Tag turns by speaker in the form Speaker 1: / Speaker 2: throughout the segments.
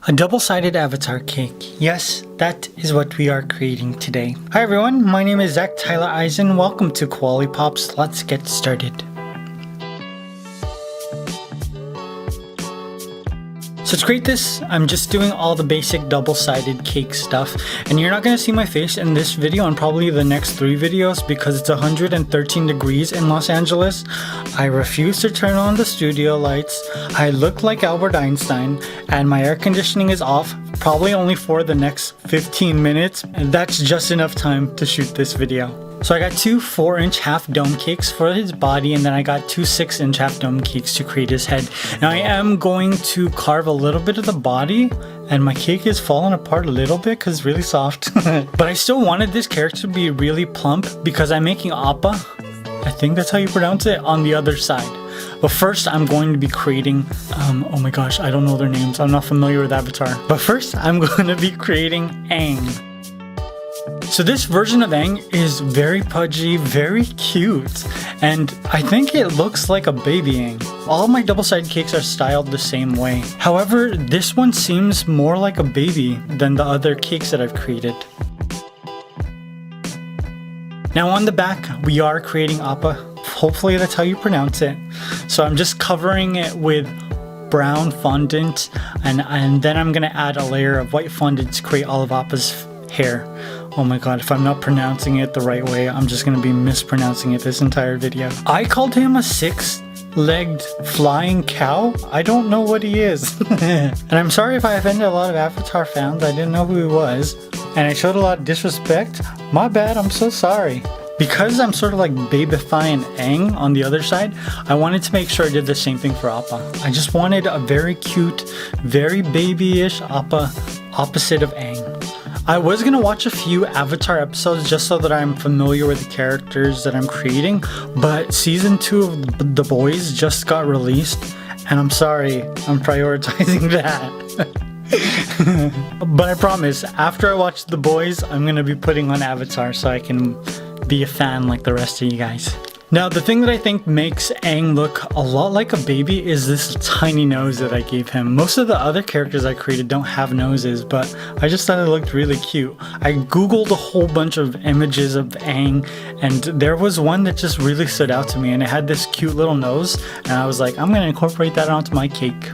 Speaker 1: A double-sided avatar cake. Yes, that is what we are creating today. Hi everyone, my name is Zach Tyler Eisen. Welcome to Koalipops. Let's get started. So to create this, I'm just doing all the basic double-sided cake stuff, and you're not going to see my face in this video and probably the next 3 videos because it's 113 degrees in Los Angeles. I refuse to turn on the studio lights. I look like Albert Einstein, and my air conditioning is off, probably only for the next 15 minutes, and that's just enough time to shoot this video. So I got 2 4-inch half dome cakes for his body, and then I got 2 6-inch half dome cakes to create his head. Now I am going to carve a little bit of the body, and my cake is falling apart a little bit because it's really soft. But I still wanted this character to be really plump because I'm making Appa, I think that's how you pronounce it, on the other side. But first I'm going to be creating, oh my gosh, I don't know their names. I'm not familiar with Avatar. But first I'm going to be creating Aang. So this version of Aang is very pudgy, very cute, and I think it looks like a baby Aang. All my double-sided cakes are styled the same way. However, this one seems more like a baby than the other cakes that I've created. Now on the back, we are creating Appa. Hopefully that's how you pronounce it. So I'm just covering it with brown fondant, and then I'm gonna add a layer of white fondant to create all of Appa's hair. Oh my god, if I'm not pronouncing it the right way, I'm just gonna be mispronouncing it this entire video. I called him a 6-legged flying cow? I don't know what he is. And I'm sorry if I offended a lot of Avatar fans. I didn't know who he was. And I showed a lot of disrespect. My bad, I'm so sorry. Because I'm sort of like babyfying Aang on the other side, I wanted to make sure I did the same thing for Appa. I just wanted a very cute, very babyish Appa opposite of Aang. I was going to watch a few Avatar episodes just so that I'm familiar with the characters that I'm creating, but season 2 of The Boys just got released, and I'm sorry, I'm prioritizing that. But I promise, after I watch The Boys, I'm going to be putting on Avatar so I can be a fan like the rest of you guys. Now, the thing that I think makes Aang look a lot like a baby is this tiny nose that I gave him. Most of the other characters I created don't have noses, but I just thought it looked really cute. I googled a whole bunch of images of Aang, and there was one that just really stood out to me, and it had this cute little nose, and I was like, I'm gonna incorporate that onto my cake.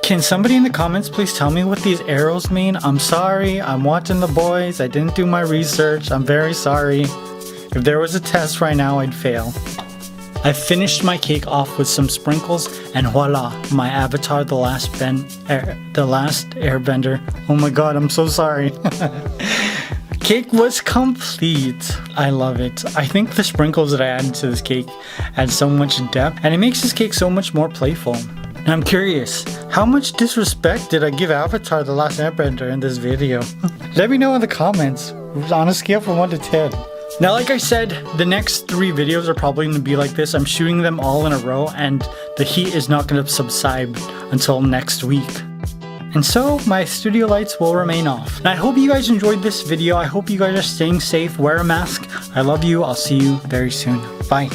Speaker 1: Can somebody in the comments please tell me what these arrows mean? I'm sorry, I'm watching The Boys, I didn't do my research, I'm very sorry. If there was a test right now, I'd fail. I finished my cake off with some sprinkles, and voila, my avatar, the last airbender. Oh my god, I'm so sorry. Cake was complete. I love it. I think the sprinkles that I added to this cake add so much depth, and it makes this cake so much more playful. And I'm curious, how much disrespect did I give Avatar, the last airbender in this video? Let me know in the comments, on a scale from 1 to 10. Now, like I said, the next 3 videos are probably going to be like this. I'm shooting them all in a row, and the heat is not going to subside until next week. And so, my studio lights will remain off. And I hope you guys enjoyed this video. I hope you guys are staying safe. Wear a mask. I love you. I'll see you very soon. Bye.